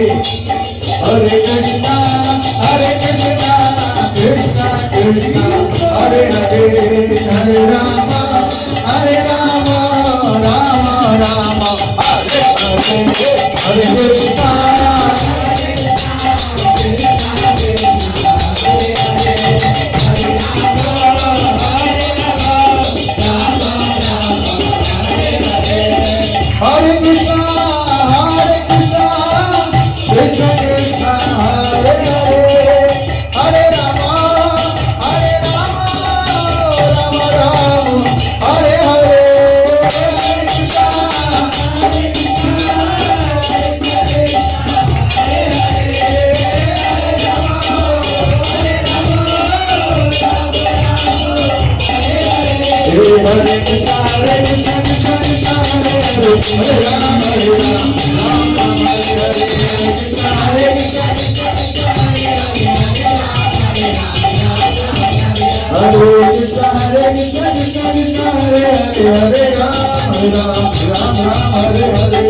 Hare Krishna, Krishna Krishna, Hare Hare, Hare Rama, Rama Rama, Hare Hare, Hare Krishna. Hare Krishna, Krishna Krishna, Hare Hare, Hare Rama, Rama Rama, Hare Hare, Hare Krishna, Hare Krishna, Krishna Krishna, Hare Rama, Hare Rama, Hare Hare, Hare Krishna, Hare Krishna, Krishna Krishna, Hare Hare, Hare Rama, Hare Rama, Hare Hare.